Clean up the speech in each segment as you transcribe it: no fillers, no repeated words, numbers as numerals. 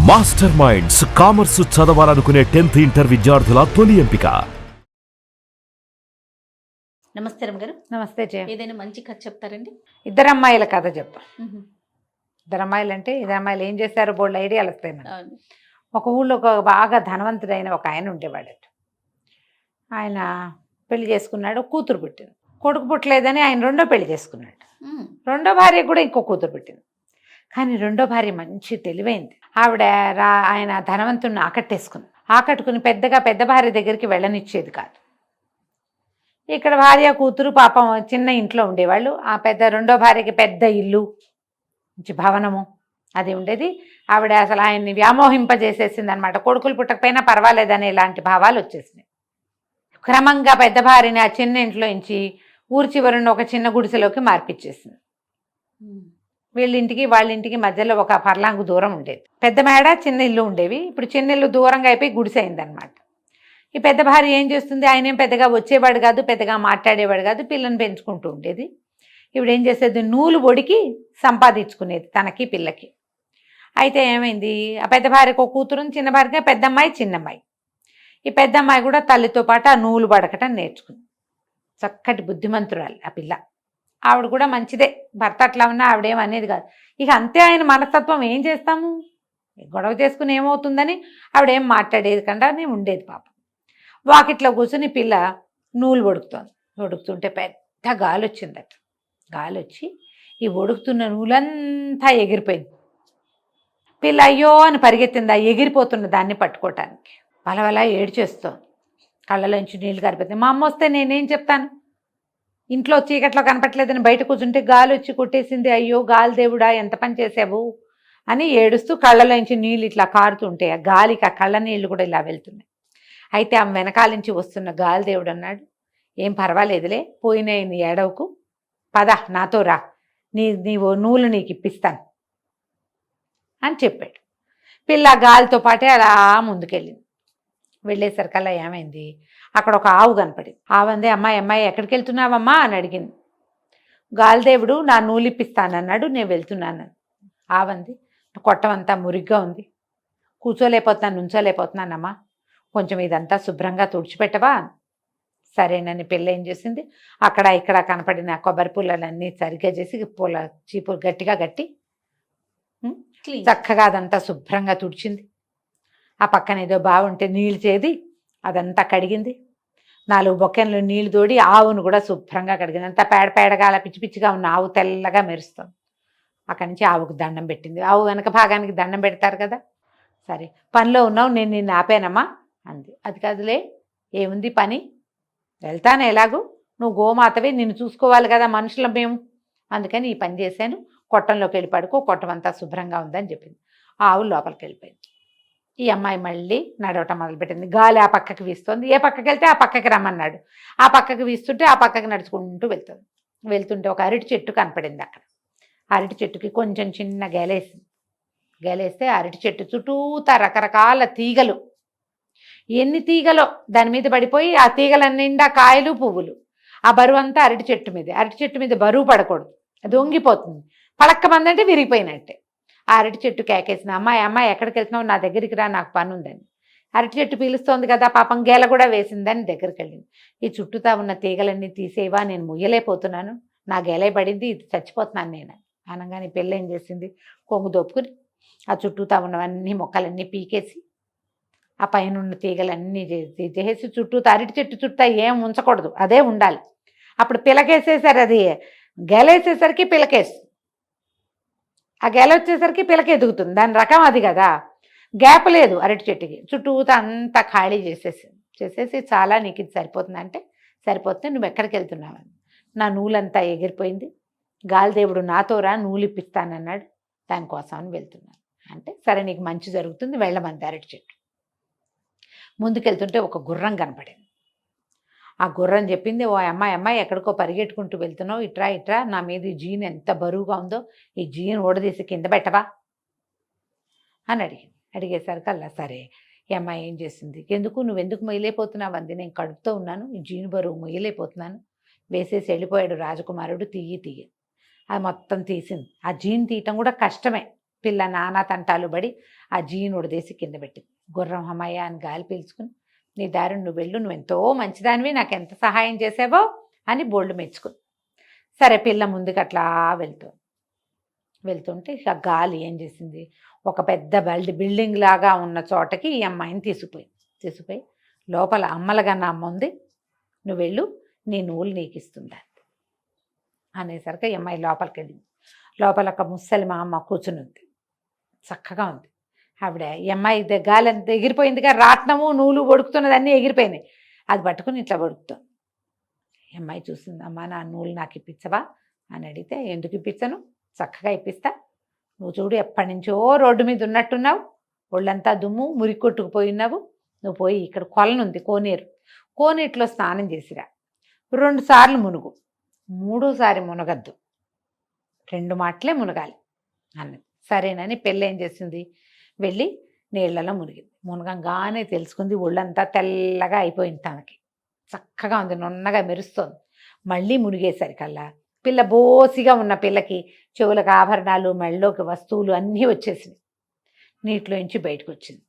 Master minds commerce చదవాలనుకునే 10th inter విద్యార్థుల తొలి ఎంపిక. నమస్తే రమ్గారు. నమస్తే జయ. ఏదైనా మంచి కథ చెప్తారండి? ఇద్దరు అమ్మాయిల కథ చెప్తా. ఇద్దరు అమ్మాయిలు అంటే ఇద్దరు అమ్మాయిలు ఏం చేశారో బోల్డ్ ఐడియాలు వస్తాయి మనకి. ఒక ఊళ్ళో ఒక బాగా ధనవంతుడైన ఒక ఆయన ఉండేవాడట. ఆయన పెళ్లి చేసుకున్నాడు, కూతురు పుట్టింది. కొడుకు పుట్టలేదని ఆయన రెండో పెళ్లి చేసుకున్నాడు. రెండో భార్య కూడా ఇంకో కూతురు పుట్టింది. కానీ రెండో భార్య మంచి తెలివైంది. ఆవిడ ఆయన ధనవంతుడిని ఆకట్టుకుని పెద్ద భార్య దగ్గరికి వెళ్ళనిచ్చేది కాదు. ఇక్కడ భార్య కూతురు పాపం చిన్న ఇంట్లో ఉండేవాళ్ళు. ఆ రెండో భార్యకి పెద్ద ఇల్లు, మంచి భవనము అది ఉండేది. ఆవిడ అసలు ఆయన్ని వ్యామోహింపజేసేసింది అనమాట. కొడుకులు పుట్టకపోయినా పర్వాలేదనే ఇలాంటి భావాలు వచ్చేసినాయి. క్రమంగా పెద్ద భార్యని ఆ చిన్న ఇంట్లో నుంచి ఊరి చివరిన ఒక చిన్న గుడిసెలోకి మార్పిచ్చేసింది. వీళ్ళింటికి వాళ్ళింటికి మధ్యలో ఒక పర్లాంగు దూరం ఉండేది. పెద్ద మేడ చిన్న ఇల్లు ఉండేవి. ఇప్పుడు చిన్న ఇల్లు దూరంగా అయిపోయి గుడిసె అయిందనమాట. ఈ పెద్ద భార్య ఏం చేస్తుంది, ఆయన ఏం పెద్దగా వచ్చేవాడు కాదు, పెద్దగా మాట్లాడేవాడు కాదు, పిల్లని పెంచుకుంటూ ఉండేది. ఇప్పుడు ఏం చేసేది, నూలు ఒడికి సంపాదించుకునేది తనకి పిల్లకి. అయితే ఏమైంది, ఆ పెద్ద భార్యకు ఒక కూతురు, చిన్న భార్యకి పెద్దమ్మాయి చిన్నమ్మాయి. ఈ పెద్దమ్మాయి కూడా తల్లితో పాటు ఆ నూలు పడకటం నేర్చుకుంది. చక్కటి బుద్ధిమంతురాలు ఆ పిల్ల. ఆవిడ కూడా మంచిదే, భర్త అట్లా ఉన్నా ఆవిడేం అనేది కాదు. ఇక అంతే ఆయన మనస్తత్వం, ఏం చేస్తాము, గొడవ చేసుకుని ఏమవుతుందని ఆవిడేం మాట్లాడేది కంటే ఉండేది. పాపం వాకిట్లో కూర్చుని పిల్ల నూలు ఒడుకుతుంటే పెద్ద గాలి వచ్చిందట. గాలి వచ్చి ఈ ఒడుకుతున్న నూలంతా ఎగిరిపోయింది. పిల్ల అయ్యో అని పరిగెత్తింది ఆ ఎగిరిపోతున్న దాన్ని పట్టుకోవటానికి. వలవలా ఏడ్చేస్తోంది, కళ్ళలోంచి నీళ్ళు గారిపోతుంది. మా అమ్మ వస్తే నేనేం చెప్తాను, ఇంట్లో చీకట్లో కనపట్లేదని బయట కూర్చుంటే గాలి వచ్చి కొట్టేసింది, అయ్యో గాలి దేవుడా ఎంత పని చేసావు అని ఏడుస్తూ కళ్ళలోంచి నీళ్ళు ఇట్లా కారుతుంటే ఆ గాలికి ఆ కళ్ళ నీళ్ళు కూడా ఇలా వెళ్తున్నాయి. అయితే ఆమె వెనకాల నుంచి వస్తున్న గాలిదేవుడు అన్నాడు, ఏం పర్వాలేదులే, పోయిన నీ ఏడవకు, పద నాతో రా, నీవు నూలు నీకు ఇప్పిస్తాను అని చెప్పాడు. పిల్ల గాలితో పాటే అలా ముందుకెళ్ళింది. వెళ్ళేసరికల్లా ఏమైంది, అక్కడ ఒక ఆవు కనపడింది. ఆవంది, అమ్మాయి ఎక్కడికి వెళ్తున్నావమ్మా అని అడిగింది. గాలిదేవుడు నా నూలు ఇప్పిస్తానన్నాడు, నేను వెళ్తున్నాను. ఆవంది, కొట్టమంతా మురిగ్గా ఉంది, కూర్చోలేకపోతున్నాను, నుంచోలేకపోతున్నానమ్మా, కొంచెం ఇదంతా శుభ్రంగా తుడిచిపెట్టవా. సరేనని పిల్ల ఏం చేసింది, అక్కడ ఇక్కడ కనపడిన కొబ్బరి పుల్లలన్నీ సరిగ్గా చేసి చీపురు గట్టిగా కట్టి చక్కగా అదంతా శుభ్రంగా తుడిచింది. ఆ పక్కన ఏదో బాగుంటే నీళ్ళు చేది అదంతా కడిగింది. 4 బొక్కెన్లు నీళ్లు తోడి ఆవును కూడా శుభ్రంగా కడిగింది. అంతా పేడగా అలా పిచ్చి పిచ్చిగా ఉన్న ఆవు తెల్లగా మెరుస్తుంది. అక్కడి నుంచి ఆవుకు దండం పెట్టింది. ఆవు వెనక భాగానికి దండం పెడతారు కదా. సరే పనిలో ఉన్నావు, నేను నిన్ను ఆపానమ్మా అంది. అది కాదులే, ఏముంది పని, వెళ్తాను ఎలాగూ, నువ్వు గోమాతవే, నిన్ను చూసుకోవాలి కదా, మనుషులం మేము, అందుకని ఈ పని చేశాను, కొట్టంలోకి వెళ్ళి పడుకో, కొట్టం అంతా శుభ్రంగా ఉందని చెప్పింది. ఆవు లోపలికి వెళ్ళిపోయింది. ఈ అమ్మాయి మళ్ళీ నడవటం మొదలుపెట్టింది. గాలి ఆ పక్కకి వీస్తోంది, ఏ పక్కకి వెళ్తే ఆ పక్కకి రమ్మన్నాడు. ఆ పక్కకి వీస్తుంటే ఆ పక్కకి నడుచుకుంటూ వెళ్తుంటే ఒక అరటి చెట్టు కనపడింది. అక్కడ అరటి చెట్టుకి కొంచెం చిన్న గేలేస్తే అరటి చెట్టు చుట్టూతా రకరకాల తీగలు, ఎన్ని తీగలో దాని మీద పడిపోయి ఆ తీగలన్నిండా కాయలు పువ్వులు. ఆ బరువు అంతా అరటి చెట్టు మీద బరువు పడకూడదు, అది వంగిపోతుంది. పడక్క మందంటే విరిగిపోయినట్టే. ఆ అరటి చెట్టు కేకేసిన, అమ్మాయి ఎక్కడికి వెళ్తున్నావు, నా దగ్గరికి రా, నాకు పని ఉందని. అరటి చెట్టు పీలుస్తోంది కదా, పాపం గేల కూడా వేసిందని దగ్గరికి వెళ్ళింది. ఈ చుట్టూతా ఉన్న తీగలన్నీ తీసేవా, నేను ముయ్యలేకపోతున్నాను, నా గేలే పడింది, ఇది చచ్చిపోతున్నాను నేను అనగానే పిల్ల ఏం చేసింది, కొంగు దోపుకుని ఆ చుట్టూతా ఉన్నవన్నీ మొక్కలన్నీ పీకేసి ఆ పైన ఉన్న తీగలన్నీ చేసి చుట్టూతా అరటి చెట్టు చుట్టూ ఏం ఉంచకూడదు, అదే ఉండాలి. అప్పుడు పిలకేసేసారు, అది గేలేసేసరికి పిలకేస్తుంది, ఆ గెల వచ్చేసరికి పిలక ఎదుగుతుంది, దాని రకం అది కదా. గ్యాప్ లేదు అరటి చెట్టుకి, చుట్టూతా అంతా ఖాళీ చేసేసి చాలా నీకు ఇది సరిపోతుందంటే, సరిపోతుంది, నువ్వు ఎక్కడికి వెళ్తున్నావని. నా నూలంతా ఎగిరిపోయింది, గాలిదేవుడు నాతో రా, నూలు ఇప్పిస్తానన్నాడు, దానికోసం అని వెళ్తున్నాను అంటే, సరే నీకు మంచి జరుగుతుంది, వెళ్ళమంది అరటి చెట్టు. ముందుకెళ్తుంటే ఒక గుర్రం కనపడింది. ఆ గుర్రం చెప్పింది, ఓ అమ్మాయి ఎక్కడికో పరిగెట్టుకుంటూ వెళ్తున్నావు, ఇట్రా, నా మీద ఈ జీన్ ఎంత బరువుగా ఉందో, ఈ జీన్ ఓడదీసి కింద పెట్టవా అని అడిగేసరికల్లా సరే. ఈ అమ్మాయి ఏం చేసింది, నువ్వెందుకు మొయ్యలేకపోతున్నావు అంది. నేను కడుపుతో ఉన్నాను, ఈ జీన్ బరువు మొయ్యలేకపోతున్నాను, వేసేసి వెళ్ళిపోయాడు రాజకుమారుడు, తీయి అది మొత్తం తీసింది. ఆ జీన్ తీయటం కూడా కష్టమే, పిల్ల నానా తంటాలు పడి ఆ జీను ఉడదేసి కింద పెట్టింది. గుర్రం అమ్మయ్య అని గాలి పీల్చుకుని, నీ దారి నువ్వు వెళ్ళు, నువ్వు ఎంతో మంచిదానివి, నాకు ఎంత సహాయం చేసావో అని బోల్డ్ మెచ్చుకుంది. సరే పిల్ల ముందుకు అట్లా వెళ్తుంటే ఇక గాలి ఏం చేసింది, ఒక పెద్ద బిల్డింగ్ లాగా ఉన్న చోటకి ఈ అమ్మాయిని తీసుకుపోయి లోపల అమ్మలగన్న అమ్మ ఉంది, నువ్వు వెళ్ళు, నీ నూలు నీకు ఇస్తుందా అనేసరికి ఈ అమ్మాయి లోపలికి వెళ్ళింది. లోపల ఒక ముసలి మా అమ్మ కూర్చుని ఉంది, చక్కగా ఉంది ఆవిడ. ఈ అమ్మాయి గాలి అంత ఎగిరిపోయిందిగా, రాట్నము నూలు వడుకుతున్నది అన్నీ ఎగిరిపోయినాయి. అది పట్టుకుని ఇట్లా వడుకుతుంది. ఈ అమ్మాయి చూసింది, అమ్మ నా నూలు నాకు ఇప్పించవా అని అడిగితే, ఎందుకు ఇప్పించను, చక్కగా ఇప్పిస్తా, నువ్వు చూడు ఎప్పటి నుంచో రోడ్డు మీద ఉన్నట్టున్నావు, ఒళ్ళంతా దుమ్ము మురికి కొట్టుకుపోయినావు, నువ్వు పోయి ఇక్కడ కొలనుంది కోనేరులో స్నానం చేసిరా, 2 సార్లు మునుగు, 3సారి మునగద్దు, 2 మాటలే మునగాలి అన్నది. సరేనని పెళ్ళి ఏం చేసింది, వెళ్ళి నీళ్లలో మునిగింది. మునగంగానే తెలుసుకుంది ఒళ్ళంతా తెల్లగా అయిపోయింది, తనకి చక్కగా ఉంది, నున్నగా మెరుస్తోంది. మళ్ళీ మునిగేసరికల్లా పిల్ల బోసిగా ఉన్న పిల్లకి చెవులకు ఆభరణాలు, మెళ్ళలోకి వస్తువులు అన్నీ వచ్చేసినాయి. నీటిలోంచి బయటకు వచ్చింది.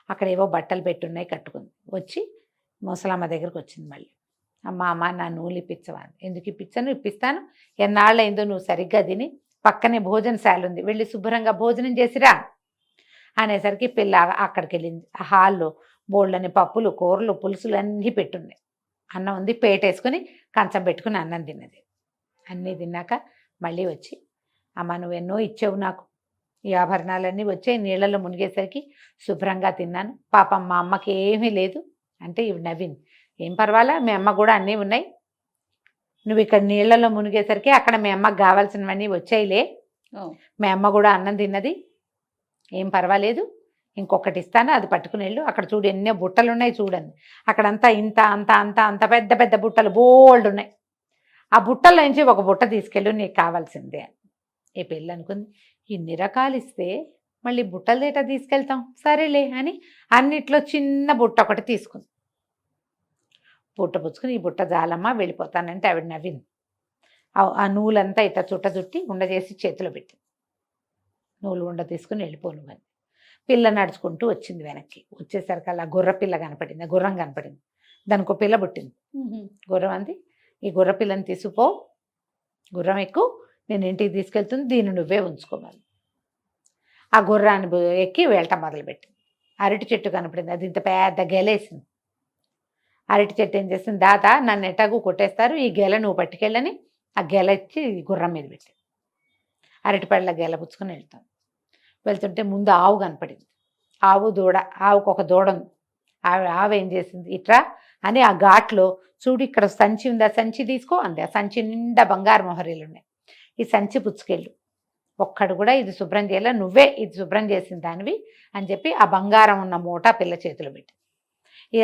అక్కడ ఏవో బట్టలు పెట్టున్నాయి, కట్టుకుంది. వచ్చి ముసలమ్మ దగ్గరికి వచ్చింది. మళ్ళీ అమ్మ నా నూలు ఇప్పించవా, ఎందుకు ఇప్పించాను, ఇప్పిస్తాను, ఎన్నాళ్ళైందో నువ్వు సరిగ్గా తిని, పక్కనే భోజనశాల ఉంది, వెళ్ళి శుభ్రంగా భోజనం చేసిరా అనేసరికి పిల్ల అక్కడికి వెళ్ళింది. ఆ హాల్లో బోళ్ళని పప్పులు, కూరలు, పులుసులు అన్నీ పెట్టున్నాయి. అన్నం ఉంది, పేటేసుకుని కంచం పెట్టుకుని అన్నం తిన్నది. అన్నీ తిన్నాక మళ్ళీ వచ్చి, అమ్మ నువ్వెన్నో ఇచ్చావు నాకు, ఈ ఆభరణాలన్నీ వచ్చాయి, నీళ్ళలో మునిగేసరికి శుభ్రంగా తిన్నాను, పాపం మా అమ్మకి ఏమీ లేదు అంటే ఇవి నవ్వింది. ఏం పర్వాలా, మీ అమ్మ కూడా అన్నీ ఉన్నాయి, నువ్వు ఇక్కడ నీళ్ళలో మునిగేసరికి అక్కడ మీ అమ్మకి కావాల్సినవన్నీ వచ్చాయిలే, మీ అమ్మ కూడా అన్నం తిన్నది, ఏం పర్వాలేదు, ఇంకొకటి ఇస్తాను, అది పట్టుకుని వెళ్ళు, అక్కడ చూడు ఎన్నో బుట్టలు ఉన్నాయి చూడండి, అక్కడంతా ఇంత అంత అంత అంత పెద్ద పెద్ద బుట్టలు బోల్డ్ ఉన్నాయి, ఆ బుట్టల నుంచి ఒక బుట్ట తీసుకెళ్ళు, నీకు కావాల్సిందే అని. ఈ పిల్ల అనుకుంది, ఇన్ని రకాలు ఇస్తే మళ్ళీ బుట్టలు దేటా తీసుకెళ్తాం, సరేలే అని అన్నిట్లో చిన్న బుట్ట ఒకటి తీసుకుంది. బుట్ట పుచ్చుకుని, ఈ బుట్ట జాలమ్మ వెళ్ళిపోతానంటే ఆవిడ నవ్వింది. ఆ నూలంతా ఇట్లా చుట్టి ఉండ చేసి చేతిలో పెట్టింది. నూలు ఉండ తీసుకుని వెళ్ళిపోను అని. పిల్ల నడుచుకుంటూ వచ్చింది వెనక్కి. వచ్చేసరికి అలా గుర్రం కనపడింది, దానికి ఒక పిల్ల పుట్టింది. గుర్రం అంది, ఈ గుర్ర పిల్లని తీసుకుపో, గుర్రం ఎక్కువ, నేను ఇంటికి తీసుకెళ్తుంది, దీన్ని నువ్వే ఉంచుకోవాలి. ఆ గుర్రాన్ని ఎక్కి వెళ్ళటం మొదలుపెట్టింది. అరటి చెట్టు కనపడింది, అది ఇంత పెద్ద గెలేసింది. అరటి చెట్టు ఏం చేసింది, దాత నన్ను ఎటాగు కొట్టేస్తారు, ఈ గెల నువ్వు పట్టుకెళ్ళని ఆ గెల ఇచ్చి గుర్రం మీద పెట్టింది. అరటి పళ్ళ గెల పుచ్చుకొని వెళ్తుంటే ముందు ఆవు కనపడింది. ఆవు దూడ, ఆవుకు ఒక దూడ ఉంది. ఆవు ఏం చేసింది, ఇట్రా అని ఆ ఘాట్లో చూడు ఇక్కడ సంచి ఉంది, ఆ సంచి తీసుకో అంది. ఆ సంచి నిండా బంగారు మొహరీలు ఉన్నాయి, ఈ సంచి పుచ్చుకెళ్ళు, ఒక్కడు కూడా ఇది శుభ్రం చేయాల, నువ్వే ఇది శుభ్రం చేసిన దానివి అని చెప్పి ఆ బంగారం ఉన్న మూట పిల్ల చేతిలో పెట్టి,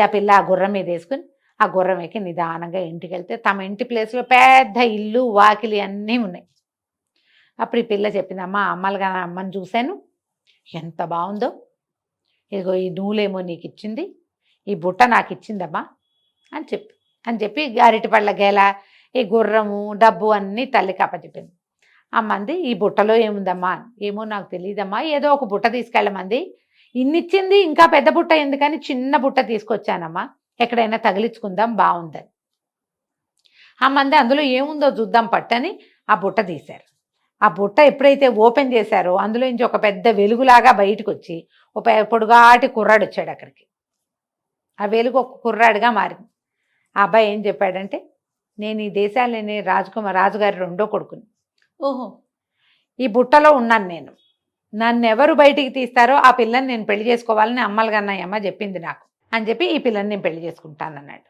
ఆ పిల్ల ఆ గుర్రం మీద వేసుకుని ఆ గుర్రం ఎక్కి నిదానంగా ఇంటికి వెళ్తే తమ ఇంటి ప్లేస్లో పెద్ద ఇల్లు, వాకిలి అన్నీ ఉన్నాయి. అప్పుడు ఈ పిల్ల చెప్పింది, అమ్మలుగా అమ్మని చూశాను, ఎంత బాగుందో, ఇదిగో ఈ నూలేమో నీకు ఇచ్చింది, ఈ బుట్ట నాకు ఇచ్చిందమ్మా అని చెప్పి అరటి పళ్ళ గెల, ఈ గుర్రము, డబ్బు అన్నీ తల్లికి అప్పచెప్పింది. అమ్మంది, ఈ బుట్టలో ఏముందమ్మా, ఏమో నాకు తెలియదమ్మా, ఏదో ఒక బుట్ట తీసుకెళ్ళమంది, ఇన్నిచ్చింది, ఇంకా పెద్ద బుట్ట ఎందుకని చిన్న బుట్ట తీసుకొచ్చానమ్మా, ఎక్కడైనా తగిలించుకుందాం బాగుందని. అమ్మంది, అందులో ఏముందో చూద్దాం పట్టని ఆ బుట్ట తీశారు. ఆ బుట్ట ఎప్పుడైతే ఓపెన్ చేశారో అందులో నుంచి ఒక పెద్ద వెలుగులాగా బయటకు వచ్చి ఒక పొడుగాటి కుర్రాడు వచ్చాడు అక్కడికి. ఆ వెలుగు ఒక కుర్రాడుగా మారింది. ఆ అబ్బాయి ఏం చెప్పాడంటే, నేను ఈ దేశాలని రాజుగారి 2వ కొడుకుని, ఓహో, ఈ బుట్టలో ఉన్నాను నేను, నన్ను ఎవరు బయటికి తీస్తారో ఆ పిల్లని నేను పెళ్లి చేసుకోవాలని అమ్మలుగన్నయ్యమ్మ చెప్పింది నాకు అని చెప్పి ఈ పిల్లని నేను పెళ్లి చేసుకుంటానన్నాడు.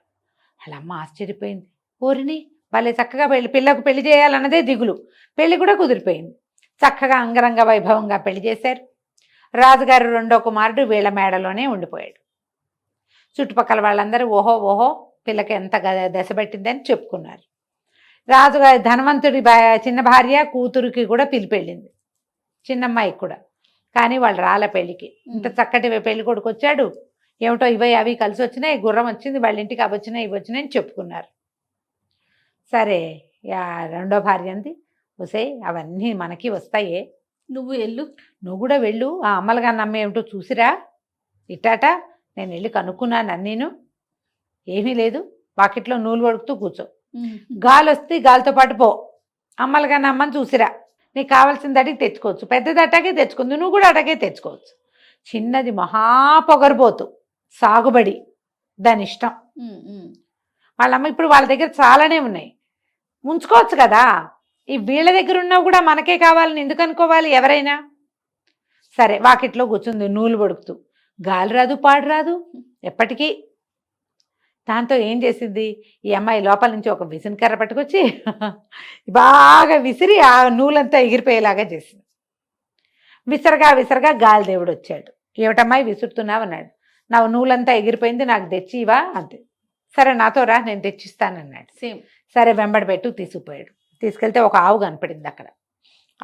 వాళ్ళ అమ్మ ఆశ్చర్యపోయింది. ఓరిని వాళ్ళే చక్కగా పిల్లకు పెళ్లి చేయాలన్నదే దిగులు, పెళ్లి కూడా కుదిరిపోయింది. చక్కగా అంగరంగ వైభవంగా పెళ్లి చేశారు. రాజుగారు 2వ కుమారుడు వీళ్ళ మేడలోనే ఉండిపోయాడు. చుట్టుపక్కల వాళ్ళందరూ ఓహో పిల్లకి ఎంత దశ పట్టిందని చెప్పుకున్నారు. రాజుగారి ధనవంతుడి చిన్న భార్య కూతురికి కూడా పిలిపెళ్ళింది, చిన్నమ్మాయికి కూడా. కానీ వాళ్ళు రాలే పెళ్ళికి. ఇంత చక్కటి పెళ్లి కొడుకు వచ్చాడు, ఏమిటో ఇవి అవి కలిసి వచ్చినాయి, గుర్రం వచ్చింది, వాళ్ళ ఇంటికి అవి వచ్చినాయి ఇవి వచ్చినాయి అని చెప్పుకున్నారు. సరే 2వ భార్య అంది, వసే అవన్నీ మనకి వస్తాయే, నువ్వు ఎల్లు. నువ్వు కూడా వెళ్ళు, ఆ అమ్మలుగా నమ్మ ఏమిటో చూసిరా ఇట్టాట. నేను వెళ్ళి కనుక్కున్నాను అన్నీను, ఏమీ లేదు. వాకిట్లో నూలు వడుకుతూ కూర్చో, గాలి వస్తే గాలితో పాటు పో, అమ్మలుగా నమ్మని చూసిరా. నీకు కావాల్సింది అడిగి తెచ్చుకోవచ్చు, పెద్దది అటాగే తెచ్చుకుంది, నువ్వు కూడా అటాగే తెచ్చుకోవచ్చు. చిన్నది మహా పొగరబోతు, సాగుబడి, దాని ఇష్టం. వాళ్ళమ్మ ఇప్పుడు వాళ్ళ దగ్గర చాలానే ఉన్నాయి, ఉంచుకోవచ్చు కదా. ఈ వీళ్ళ దగ్గర ఉన్నవి కూడా మనకే కావాలని ఎందుకు అనుకోవాలి ఎవరైనా. సరే వాకిట్లో కూర్చుంది నూలు పడుకుతూ, గాలి రాదు పాడు రాదు ఎప్పటికీ. దాంతో ఏం చేసింది ఈ అమ్మాయి, లోపల నుంచి ఒక విసినకర్ర పట్టుకొచ్చి బాగా విసిరి ఆ నూలంతా ఎగిరిపోయేలాగా చేసింది. విసరగా విసరగా గాలిదేవుడు వచ్చాడు. ఏమిటమ్మాయి విసురుతున్నావు అన్నాడు. నా నూలంతా ఎగిరిపోయింది, నాకు తెచ్చివా అంతే. సరే నాతో రా, నేను తెచ్చిస్తానన్నాడు. సేమ్. సరే వెంబడి పెట్టు తీసుకుపోయాడు. తీసుకెళ్తే ఒక ఆవు కనపడింది అక్కడ.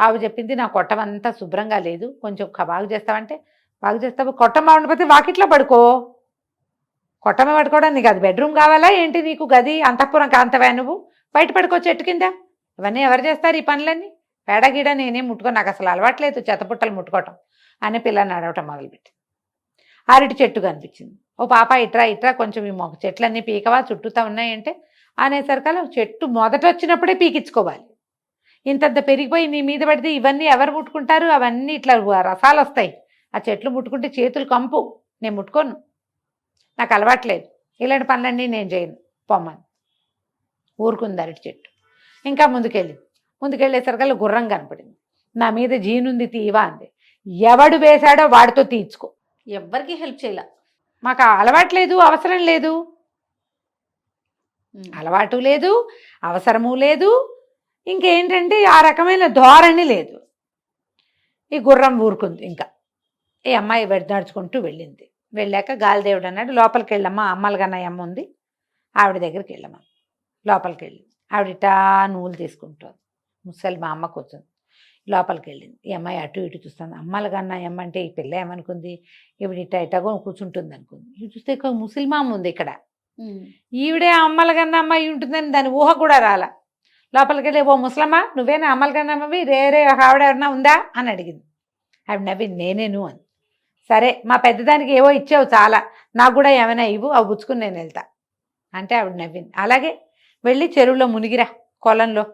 ఆవు చెప్పింది, నా కొట్టమంతా శుభ్రంగా లేదు, కొంచెం బాగు చేస్తావంటే. బాగు చేస్తావు, కొట్టం బాగుండిపోతే వాకిట్లో పడుకో. కొట్టమే పడుకోవడం నీకు అది బెడ్రూమ్ కావాలా ఏంటి, నీకు గది అంతఃపురం కాంతవా నువ్వు, బయట పడుకో చెట్టు కింద. ఇవన్నీ ఎవరు చేస్తారు ఈ పనులన్నీ, పేడగీడ నేనేం ముట్టుకో, నాకు అసలు అలవాట్లేదు చెత్తపుట్టలు ముట్టుకోవటం అని పిల్లని అడవటం మొదలుపెట్టి. అరటి చెట్టు కనిపించింది. ఓ పాప ఇట్రా ఇట్రా, కొంచెం ఈ మొక్క చెట్లన్నీ పీకవా చుట్టూతా ఉన్నాయంటే. అనేసరికల్లా చెట్టు మొదట వచ్చినప్పుడే పీకించుకోవాలి, ఇంతంత పెరిగిపోయి నీ మీద పడితే ఇవన్నీ ఎవరు ముట్టుకుంటారు, అవన్నీ ఇట్లా రసాలు వస్తాయి, ఆ చెట్లు ముట్టుకుంటే చేతులు కంపు, నేను ముట్టుకోను, నాకు అలవాట్లేదు, ఇలాంటి పనులన్నీ నేను చేయను పొమ్మని. ఊరుకుంది అరటి చెట్టు. ఇంకా ముందుకెళ్ళేసరికల్లా గుర్రం కనపడింది. నా మీద జీనుంది తీవా అంది. ఎవడు వేశాడో వాడితో తీర్చుకో, ఎవ్వరికి హెల్ప్ చేయాల, మాకు అలవాట్లేదు, అవసరం లేదు. అలవాటు లేదు, అవసరము లేదు, ఇంకేంటంటే ఆ రకమైన ధోరణి లేదు. ఈ గుర్రం ఊరుకుంది. ఇంకా ఈ అమ్మాయి నడుచుకుంటూ వెళ్ళింది. వెళ్ళాక గాలిదేవుడు అన్నాడు, లోపలికి వెళ్ళమ్మా, అమ్మలుగన్నయ్య అమ్మ ఉంది, ఆవిడ దగ్గరికి వెళ్ళమ్మా. లోపలికి వెళ్ళింది. ఆవిడ ఇటా నూలు తీసుకుంటుంది. ముసలి మా అమ్మ కూర్చుంది. లోపలికి వెళ్ళింది. ఈ అమ్మాయి అటు ఇటు చూస్తుంది. అమ్మలుగన్నయ్య అమ్మ అంటే ఈ పిల్ల ఏమనుకుంది, ఈవిడ ఇటా ఇటాగో కూర్చుంటుంది అనుకుంది. ఇటు చూస్తే ఇక్కడ ముసలిమామ ఉంది. ఇక్కడ ఈవిడే అమ్మలుగన్న అమ్మాయి ఉంటుందని దాని ఊహ కూడా రాలా. లోపలికి వెళ్ళి, ఓ ముసలమ్మ నువ్వేనా అమ్మలుగన్న అమ్మవి, రే ఆవిడ ఎవరన్నా ఉందా అని అడిగింది. ఆవిడ నవ్వి నేనేను అని. సరే మా పెద్దదానికి ఏవో ఇచ్చావు చాలా, నాకు కూడా ఏమైనా ఇవ్వు, అవి పుచ్చుకుని నేను వెళ్తా అంటే ఆవిడ నవ్వింది. అలాగే వెళ్ళి చెరువులో మునిగిరా, కొలంలో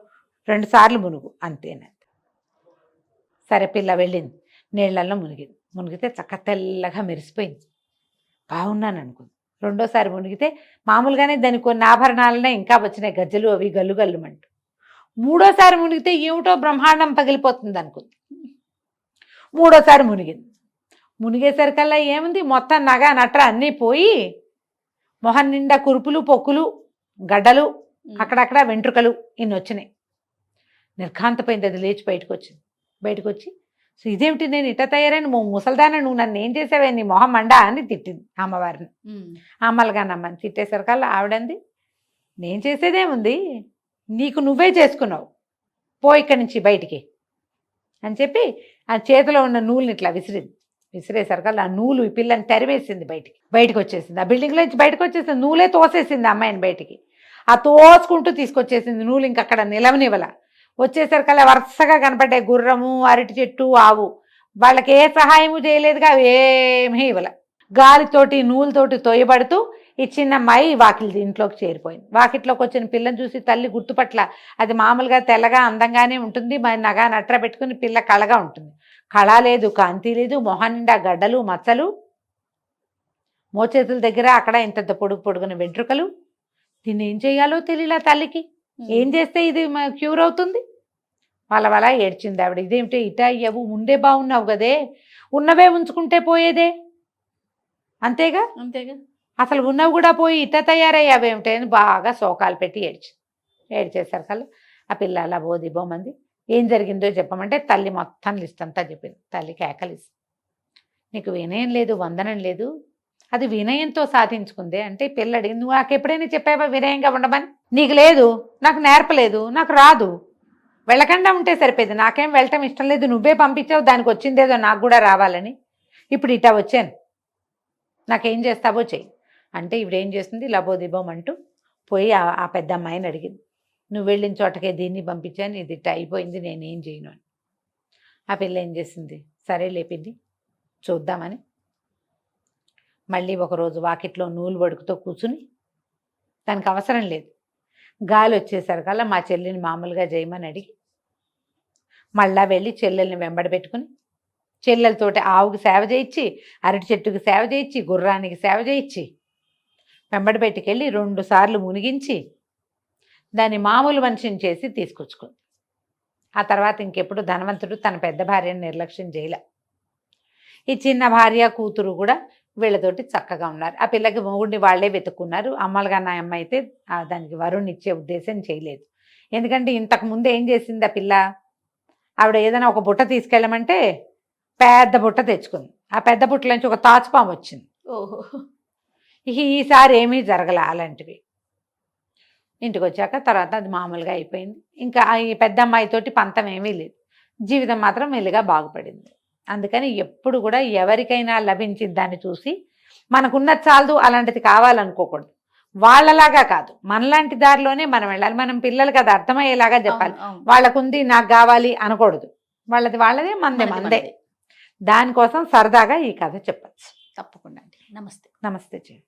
2 సార్లు మునుగు అంతేనండి. సరే పిల్ల వెళ్ళింది, నీళ్ళల్లో మునిగితే చక్క తెల్లగా మెరిసిపోయింది. బాగున్నాను అనుకుంది. రెండోసారి మునిగితే మామూలుగానే దానికి కొన్ని ఆభరణాలనే ఇంకా వచ్చినాయి, గజ్జలు అవి గల్లు గల్లుమంటూ. మూడోసారి మునిగితే ఏమిటో బ్రహ్మాండం పగిలిపోతుంది అనుకుంది. మూడోసారి మునిగేసరికల్లా ఏముంది, మొత్తం నగ నట్ర అన్నీ పోయి మొహం నిండా కురుపులు పొక్కులు గడ్డలు, అక్కడక్కడ వెంట్రుకలు ఇన్ని వచ్చినాయి. నిర్ఘాంతపోయింది. అది లేచి బయటకు వచ్చి సో ఇదేమిటి నేను ఇట్ట తయారైన ముసల్దాన, నువ్వు నన్ను ఏం చేసావే, నీ మొహం మండా అని తిట్టింది అమ్మవారిని. అమ్మలుగానమ్మని తిట్టేసరికల్లా ఆవిడంది, నేను చేసేదేముంది, నీకు నువ్వే చేసుకున్నావు, పో ఇక్కడి నుంచి బయటికి అని చెప్పి ఆ చేతిలో ఉన్న నూలుని ఇట్లా విసిరేసరికల్లా ఆ నూలు ఈ పిల్లని తరివేసింది, బయటికి వచ్చేసింది. ఆ బిల్డింగ్లో నుంచి బయటకు వచ్చేసింది. నూలే తోసేసింది అమ్మాయిని బయటికి. ఆ తోసుకుంటూ తీసుకొచ్చేసింది నూలు, ఇంకక్కడ నిలవనివ్వల. వచ్చేసరికల్లా వరుసగా కనపడ్డాయి గుర్రము, అరటి చెట్టు, ఆవు. వాళ్ళకి ఏ సహాయము చేయలేదుగా, ఏమీ ఇవ్వల. గాలితోటి నూలుతోటి తోయబడుతూ ఈ చిన్నమ్మాయి ఇంట్లోకి చేరిపోయింది. వాకిట్లోకి వచ్చిన పిల్లని చూసి తల్లి గుర్తుపట్ల. అది మామూలుగా తెల్లగా అందంగానే ఉంటుంది, మరి నగా నట్ర పెట్టుకుని పిల్ల కళగా ఉంటుంది. కళ లేదు, కాంతి లేదు, మొహం నిండా గడ్డలు మచ్చలు, మోచేతుల దగ్గర అక్కడ ఇంత పొడుగున వెంట్రుకలు. దీన్ని ఏం చేయాలో తెలియలా తల్లికి. ఏం చేస్తే ఇది క్యూర్ అవుతుంది? వాళ్ళ ఏడ్చింది ఆవిడ. ఇదేమిటి ఇటా అయ్యావు, ముందే బాగున్నావు కదే, ఉన్నవే ఉంచుకుంటే పోయేదే, అంతేగా అసలు ఉన్నవి కూడా పోయి ఇట్ట తయారయ్యావేమిటి అని బాగా శోకాలు పెట్టి ఏడ్చేసరికల్లా ఆ పిల్ల అలా బోమంది. ఏం జరిగిందో చెప్పమంటే తల్లి మొత్తం లిస్ట్ అంతా చెప్పింది. తల్లికి కేకలిసి, నీకు వినయం లేదు, వందనం లేదు, అది వినయంతో సాధించుకుందే అంటే పిల్ల అడిగింది, నువ్వు నాకు ఎప్పుడైనా చెప్పావా వినయంగా ఉండమని? నీకు లేదు, నాకు నేర్పలేదు, నాకు రాదు, వెళ్ళకుండా ఉంటే సరిపోయింది, నాకేం వెళ్ళటం ఇష్టం లేదు, నువ్వే పంపించావు, దానికి వచ్చిందేదో నాకు కూడా రావాలని, ఇప్పుడు ఇటా వచ్చాను, నాకేం చేస్తావో చెయ్యి అంటే ఇవిడేం చేస్తుంది, లబోదిబోం అంటూ పోయి ఆ పెద్ద అమ్మాయిని అడిగింది, నువ్వు వెళ్ళిన చోటకే దీన్ని పంపించాను, ఇది ఇట్ట అయిపోయింది, నేనేం చేయను అని. ఆ పిల్ల ఏం చేసింది, సరే లేపింది చూద్దామని మళ్ళీ ఒకరోజు వాకిట్లో నూలు వడుకుతో కూర్చుని, దానికి అవసరం లేదు, గాలి వచ్చేసరికల్లా మా చెల్లిని మామూలుగా చేయమని అడిగి మళ్ళా వెళ్ళి చెల్లెల్ని వెంబడి పెట్టుకుని చెల్లెలతోటి ఆవుకి సేవ చేయించి, అరటి చెట్టుకి సేవ చేయించి, గుర్రానికి సేవ చేయించి వెంబడి పెట్టుకెళ్ళి 2 సార్లు మునిగించి దాన్ని మామూలు మనిషిని చేసి తీసుకొచ్చుకుంది. ఆ తర్వాత ఇంకెప్పుడు ధనవంతుడు తన పెద్ద భార్యను నిర్లక్ష్యం చేయలే. ఈ చిన్న భార్య కూతురు కూడా వీళ్ళతోటి చక్కగా ఉన్నారు. ఆ పిల్లకి మొగుడిని వాళ్ళే వెతుక్కున్నారు. అమ్మలుగా నా అమ్మ అయితే దానికి వరుణ్ ఇచ్చే ఉద్దేశం చేయలేదు. ఎందుకంటే ఇంతకు ముందు ఏం చేసింది ఆ పిల్ల, ఆవిడ ఏదైనా ఒక బుట్ట తీసుకెళ్ళమంటే పెద్ద బుట్ట తెచ్చుకుంది. ఆ పెద్ద బుట్టలోంచి ఒక తాచుపాము వచ్చింది. ఓహో. ఈసారి ఏమీ జరగలే అలాంటివి. ఇంటికి వచ్చాక తర్వాత అది మామూలుగా అయిపోయింది. ఇంకా ఈ పెద్ద అమ్మాయితోటి పంతం ఏమీ లేదు. జీవితం మాత్రం మెల్లిగా బాగుపడింది. అందుకని ఎప్పుడు కూడా ఎవరికైనా లభించిన దాన్ని చూసి మనకున్నది చాలదు అలాంటిది కావాలనుకోకూడదు. వాళ్ళలాగా కాదు, మనలాంటి దారిలోనే మనం వెళ్ళాలి. మనం పిల్లలకి అది అర్థమయ్యేలాగా చెప్పాలి. వాళ్ళకుంది నాకు కావాలి అనకూడదు. వాళ్ళది వాళ్ళదే, మనదే మనదే. దానికోసం సరదాగా ఈ కథ చెప్పచ్చు. తప్పకుండా అండి. నమస్తే. నమస్తే చెయ్యి.